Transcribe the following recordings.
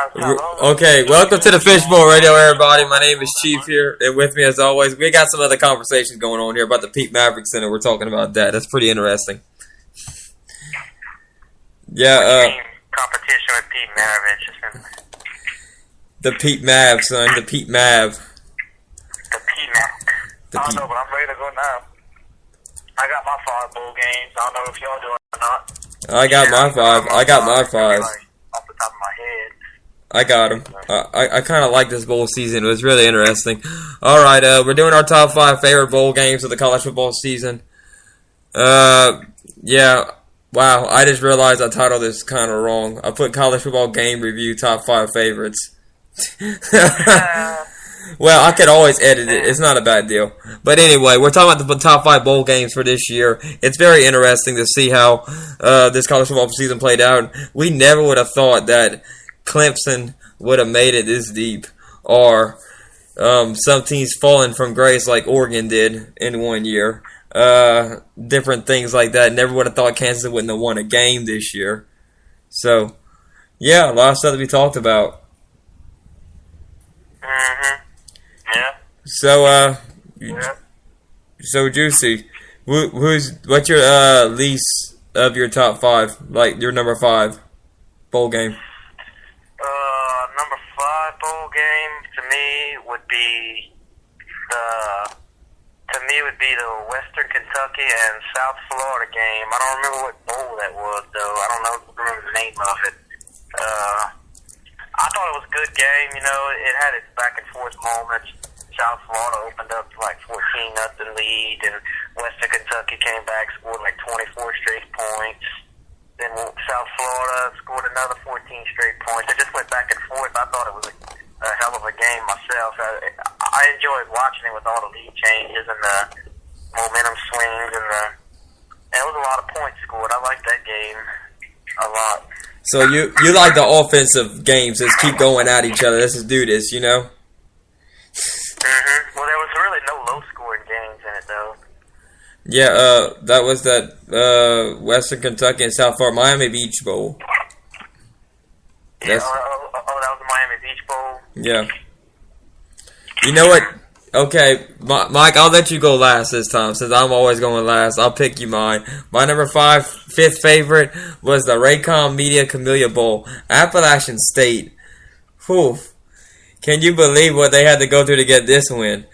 Okay, welcome to the Fishbowl Radio, everybody. My name is Chief here, and with me, as always, we got some other conversations going on here about the Pete Maverick Center. We're talking about that. That's pretty interesting. Yeah, competition with Pete Maverick. The Pete Mav, son. The Pete Mav. The Pete Mav. I don't know, but I'm ready to go now. I got my 5 bowl games. I don't know if y'all do it or not. I got my 5. I got my 5. Off the top of my head. I got him. I kind of like this bowl season. It was really interesting. All right, we're doing our top 5 favorite bowl games of the college football season. Yeah. Wow, I just realized I titled this kind of wrong. I put college football game review top 5 favorites. Well, I could always edit it. It's not a bad deal. But anyway, we're talking about the top 5 bowl games for this year. It's very interesting to see how this college football season played out. We never would have thought that Clemson would have made it this deep, or some teams falling from grace like Oregon did in one year. Different things like that. Never would have thought Kansas wouldn't have won a game this year. So, yeah, a lot of stuff to be talked about. Yeah. So, so Juicy, what's your least of your top 5? Like your number 5 bowl game? Number 5 bowl game to me would be the Western Kentucky and South Florida game. I don't remember what bowl that was though. I don't remember the name of it. I thought it was a good game. You know, it had its back and forth moments. South Florida opened up like 14-0 lead, and Western Kentucky came back, scored like 24 straight points. Then South Florida scored another 14 straight points. It just went back and forth. I thought it was a hell of a game myself. I enjoyed watching it with all the lead changes and the momentum swings, and it was a lot of points scored. I liked that game a lot. So you like the offensive games? Let's keep going at each other. Let's just do this, you know. Well, there was really no low-scoring games in it, though. Yeah, that was that Western Kentucky and South Florida Miami Beach Bowl. Yeah, that was the Miami Beach Bowl? Yeah. You know what? Okay, Mike, I'll let you go last this time. Since I'm always going last, I'll pick you mine. My number 5th favorite was the Raycom Media Camellia Bowl. Appalachian State. Whew. Can you believe what they had to go through to get this win?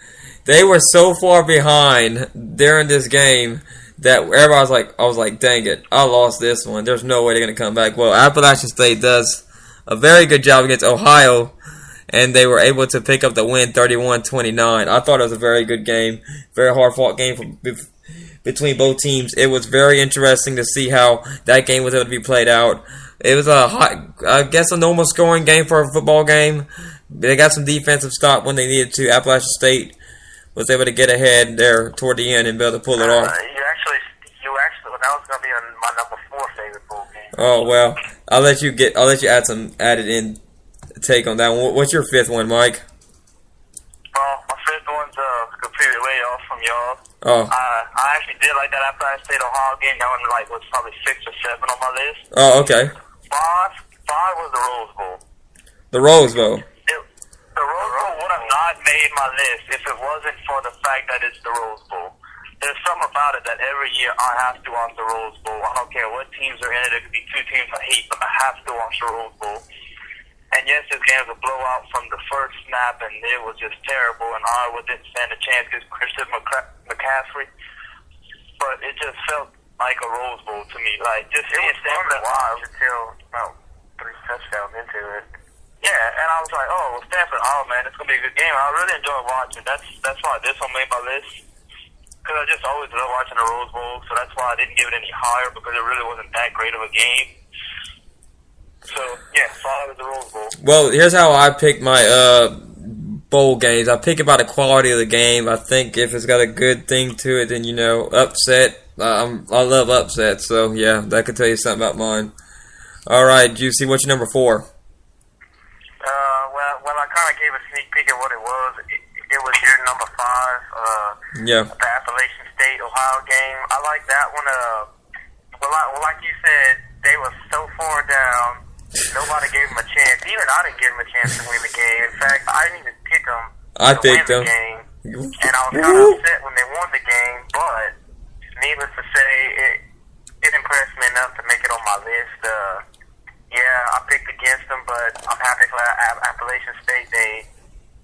They were so far behind during this game that everybody was like, dang it, I lost this one. There's no way they're going to come back. Well, Appalachian State does a very good job against Ohio, and they were able to pick up the win 31-29. I thought it was a very good game, very hard-fought game between both teams. It was very interesting to see how that game was able to be played out. It was a normal scoring game for a football game. They got some defensive stop when they needed to. Appalachian State was able to get ahead there toward the end and be able to pull it off. You actually, that was going to be my number 4 favorite bowl game. Oh well, I'll let you add some added in take on that one. What's your 5th one, Mike? Well, my 5th one's completely way off from y'all. Oh. I actually did like that Appalachian State Ohio game. That one was probably 6 or 7 on my list. Oh, okay. 5 was the Rose Bowl. The Rose Bowl. The Rose Bowl would have not made my list if it wasn't for the fact that it's the Rose Bowl. There's something about it that every year I have to watch the Rose Bowl. I don't care what teams are in it. There could be 2 teams I hate, but I have to watch the Rose Bowl. And yes, this game was a blowout from the first snap, and it was just terrible, and Iowa didn't stand a chance against Christian McCaffrey. But it just felt like a Rose Bowl to me. Like, just seeing Stanford watch until about 3 touchdowns into it. Yeah, and I was like, oh, well, Stanford, man, it's going to be a good game. I really enjoyed watching. That's why this one made my list. Because I just always love watching the Rose Bowl, so that's why I didn't give it any higher, because it really wasn't that great of a game. So, yeah, 5 is the Rose Bowl. Well, here's how I pick my bowl games. I pick it by the quality of the game. I think if it's got a good thing to it, then, upset. I love upsets, so, yeah, that could tell you something about mine. All right, Juicy, what's your number 4? Well, I kind of gave a sneak peek at what it was. It was your number 5, yeah. The Appalachian State Ohio game. I like that one. Well, like you said, they were so far down Nobody gave him a chance. Even I didn't give him a chance to win the game. In fact, I didn't even pick them I to picked win them. the game. And I was kind of upset when they won the game, but needless to say, it impressed me enough to make it on my list. Yeah, I picked against them, but I'm happy for Appalachian State.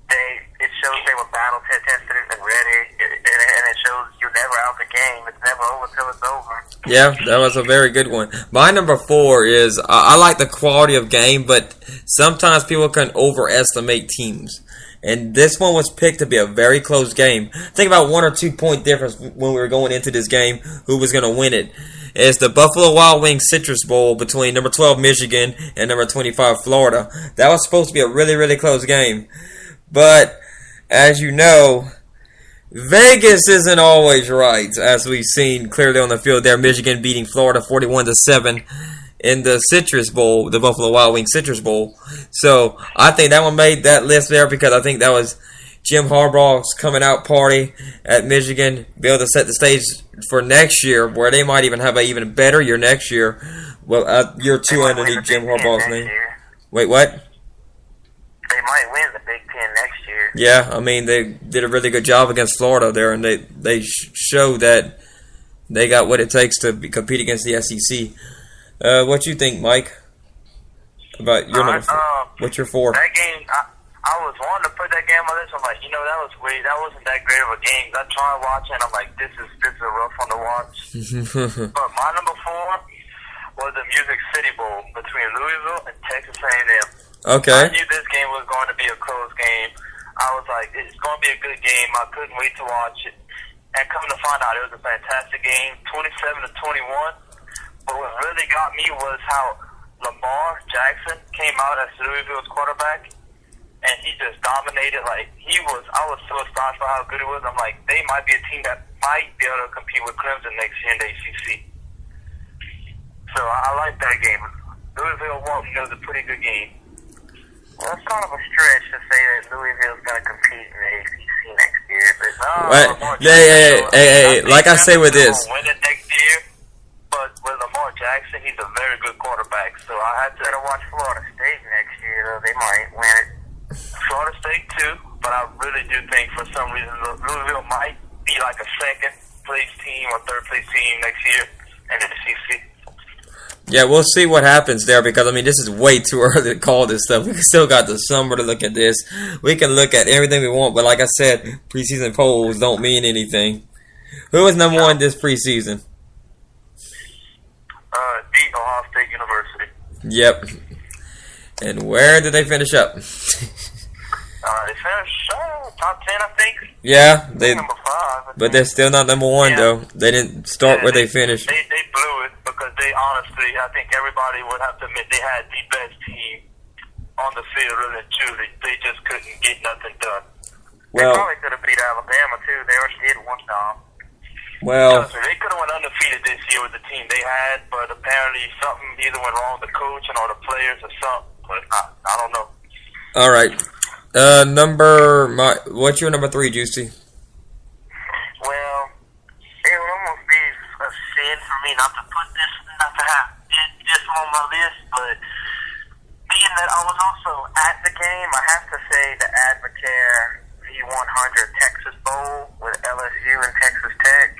It shows they were battle tested and ready, and it shows you're never out the game. It's never over till it's over. Yeah, that was a very good one. My number 4 is I like the quality of game, but sometimes people can overestimate teams. And this one was picked to be a very close game. Think about 1 or 2 point difference when we were going into this game, who was going to win it. It's the Buffalo Wild Wings Citrus Bowl between number 12 Michigan and number 25 Florida. That was supposed to be a really, really close game. But, as you know, Vegas isn't always right, as we've seen clearly on the field there. Michigan beating Florida 41-7 in the Citrus Bowl, the Buffalo Wild Wings Citrus Bowl. So, I think that one made that list there because I think that was Jim Harbaugh's coming out party at Michigan, be able to set the stage for next year, where they might even have an even better year next year. Well, year 2 underneath Jim Harbaugh's name. Wait, what? They might win the Big Ten next year. Yeah, I mean, they did a really good job against Florida there, and they showed that they got what it takes to compete against the SEC. What you think, Mike? About your number 4? What's your 4? That game, I was wanting to put that game on this. I'm like, that was weird. That wasn't that great of a game. I tried watching. I'm like, this is a rough one to watch. But my number 4 was the Music City Bowl between Louisville and Texas A&M. Okay. I knew this game was going to be a close game. I was like, it's going to be a good game. I couldn't wait to watch it. And come to find out, it was a fantastic game, 27-21. But what really got me was how Lamar Jackson came out as Louisville's quarterback, and he just dominated. I was so astonished by how good it was. I'm like, they might be a team that might be able to compete with Clemson next year in the ACC. So I like that game. Louisville won. It was a pretty good game. Well, it's kind of a stretch to say that Louisville's going to compete in the ACC next year, but hey, like I say with this, win it next year. But with Lamar Jackson, he's a very good quarterback, so I had to watch Florida State next year. Though they might win it. Florida State too, but I really do think for some reason Louisville might be like a second place team or third place team next year in the ACC. Yeah, we'll see what happens there because, this is way too early to call this stuff. We still got the summer to look at this. We can look at everything we want, but like I said, preseason polls don't mean anything. Who was number 1 this preseason? Beat Ohio State University. Yep. And where did they finish up? They finished top 10, I think. Yeah, number 5. But they're still not number 1, though. They didn't start where they finished. They blew it because they honestly, I think everybody would have to admit they had the best team on the field, really and truly. They just couldn't get nothing done. They probably could have beat Alabama, too. They already did one time. Well, they could have went undefeated this year with the team they had, but apparently something either went wrong with the coaching or the players or something. But I don't know. All right. What's your number 3, Juicy? Well, it would almost be a sin for me not to have this on my list, but being that I was also at the game, I have to say the Advocare V100 Texas Bowl with LSU and Texas Tech.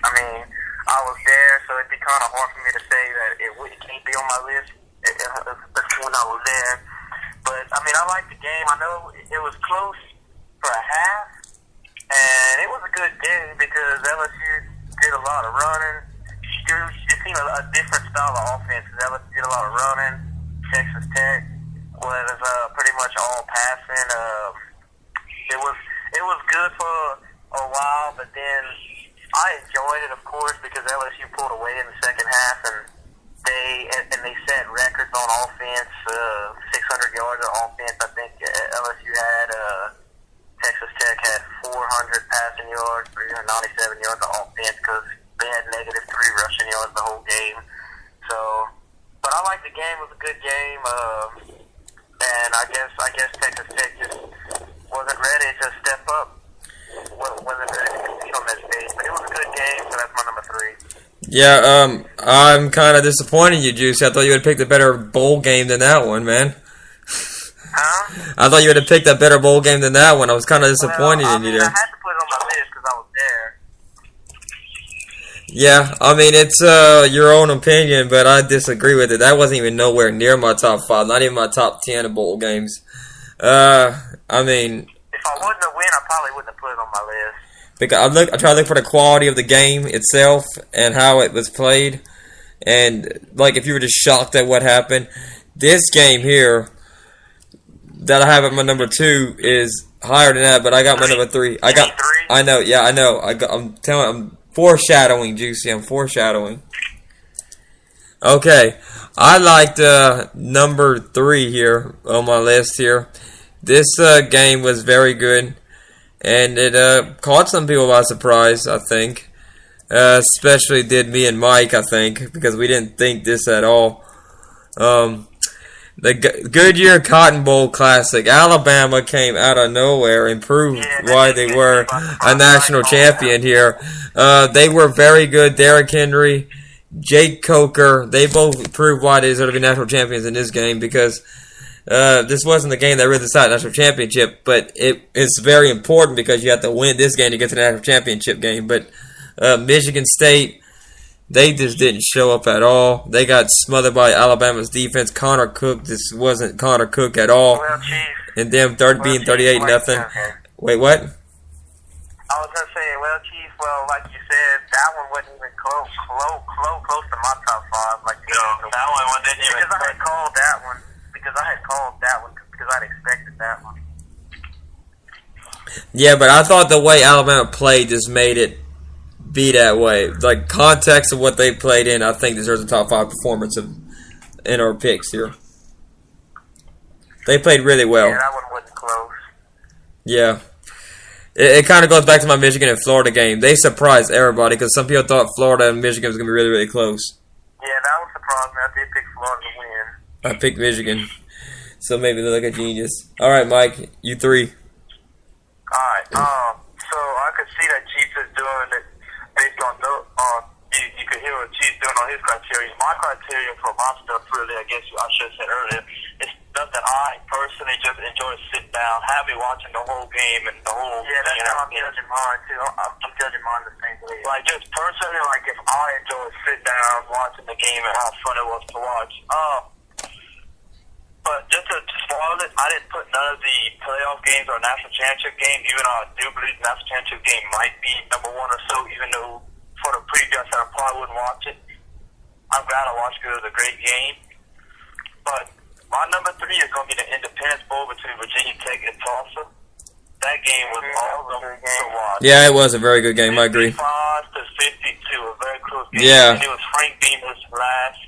I was there, so it'd be kind of hard for me to say that it can't be on my list when I was there. But, I liked the game. I know it was close for a half, and it was a good game because LSU did a lot of running. It seemed a different style of offense. LSU did a lot of running. Texas Tech was pretty much all passing. It was good for a while, but then I enjoyed it, of course, because LSU pulled away in the second half, and they set records on offense, 600 yards of offense. I think LSU had, Texas Tech had 400 passing yards, 397 yards of offense because they had -3 rushing yards the whole game. So, but I like the game. It was a good game, and I guess Texas Tech just wasn't ready to step up. Wasn't ready to compete on that stage, but it was a good game, so that's my number 3. Yeah, I'm kind of disappointed in you, Juicy. I thought you would have picked a better bowl game than that one, man. Huh? I thought you would have picked a better bowl game than that one. I was kind of disappointed in you there. I had to put it on my list because I was there. Yeah, I mean, it's your own opinion, but I disagree with it. That wasn't even nowhere near my top 5, not even my top 10 of bowl games. I mean, if I wouldn't have win, I probably wouldn't have put it on my list. Because I try to look for the quality of the game itself and how it was played, and like if you were just shocked at what happened, this game here that I have at my number 2 is higher than that, but I got my number 3. I know, yeah, I know. I'm foreshadowing, Juicy. I'm foreshadowing. Okay, I liked number 3 here on my list here. This game was very good, and it caught some people by surprise, I think. Especially did me and Mike, I think, because we didn't think this at all. The Goodyear Cotton Bowl Classic. Alabama came out of nowhere and proved why they were a national champion here. They were very good. Derrick Henry, Jake Coker, they both proved why they deserve to be national champions in this game, because this wasn't the game that really decided the national championship, but it's very important because you have to win this game to get to the national championship game. But Michigan State, they just didn't show up at all. They got smothered by Alabama's defense. Connor Cook just wasn't Connor Cook at all. Well, Chief. And them being 38-0. Wait, what? I was gonna say, well, Chief. Well, like you said, that one wasn't even close to my top 5. Like that one didn't even. Because I had called that one. Because I'd expected that one. Yeah, but I thought the way Alabama played just made it be that way. Like, context of what they played in, I think deserves a top 5 performance in our picks here. They played really well. Yeah, that one wasn't close. Yeah. It kind of goes back to my Michigan and Florida game. They surprised everybody because some people thought Florida and Michigan was going to be really, really close. Yeah, that one surprised me. I did pick Florida to win. I picked Michigan. So maybe they look a genius. All right, Mike, you 3. Alright, so I could see that Chief is doing it based on you could hear what Chief's doing on his criteria. My criteria for my stuff, really, I guess I should have said earlier, is stuff that I personally just enjoy sitting down, happy watching the whole game and the whole. Yeah, that's how I'm judging mine too. I'm judging mine the same way. Like just personally, like if I enjoy sitting down watching the game and how fun it was to watch. But just to spoil it, I didn't put none of the playoff games or national championship games, even though I do believe the national championship game might be number 1 or so, even though for the preview I said I probably wouldn't watch it. I'm glad I watched it. It was a great game. But my number 3 is going to be the Independence Bowl between Virginia Tech and Tulsa. That game was awesome to watch. Yeah, it was a very good game. I agree. 55 to 52, a very close game. Yeah. And it was Frank Beamer's last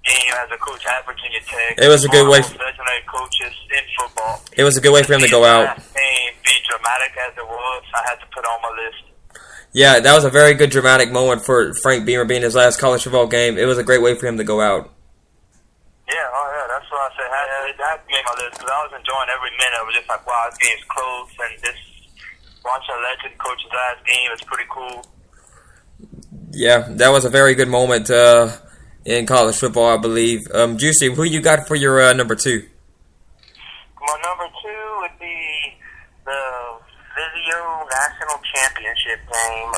game as a coach at Virginia Tech. It was a good way. Legendary coaches in football. It was a good way for him to go out. Game be dramatic as it was, I had to put on my list. Yeah, that was a very good dramatic moment for Frank Beamer being his last college football game. It was a great way for him to go out. Yeah, that's what I said. That made my list because I was enjoying every minute. I was just like, wow, this game's close, and this watching a legend coach's last game is pretty cool. Yeah, that was a very good moment in college football, I believe. Juicy, who you got for your number 2? My number 2 would be the Vizio National Championship game.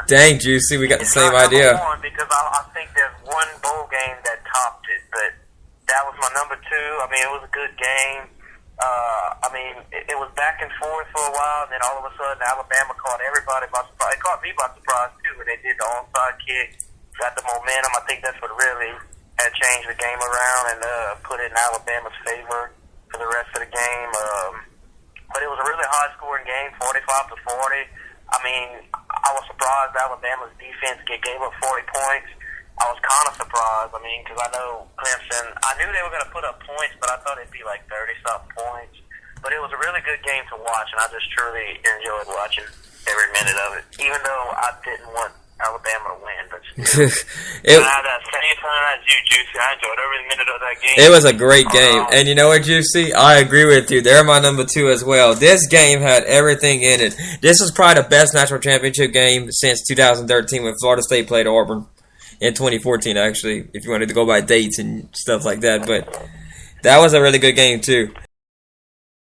Dang, Juicy, we got the same idea. One because I think there's one bowl game that topped it, but that was my number 2. I mean, it was a good game. I mean, it was back and forth for a while, and then all of a sudden Alabama caught everybody by surprise. It caught me by surprise, too, when they did the onside kick. Got the momentum. I think that's what really had changed the game around and put it in Alabama's favor for the rest of the game. But it was a really high-scoring game, 45 to 40. I mean, I was surprised Alabama's defense gave up 40 points. I was kind of surprised. I mean, because I know Clemson, I knew they were going to put up points, but I thought it'd be like 30-something points. But it was a really good game to watch, and I just truly enjoyed watching every minute of it, even though I didn't want Alabama to win, but still. I had that same time as you, Juicy. I enjoyed every minute of that game. It was a great game. And you know what, Juicy? I agree with you. They're my number 2 as well. This game had everything in it. This was probably the best national championship game since 2013 when Florida State played Auburn. in 2014, actually, if you wanted to go by dates and stuff like that. But that was a really good game, too.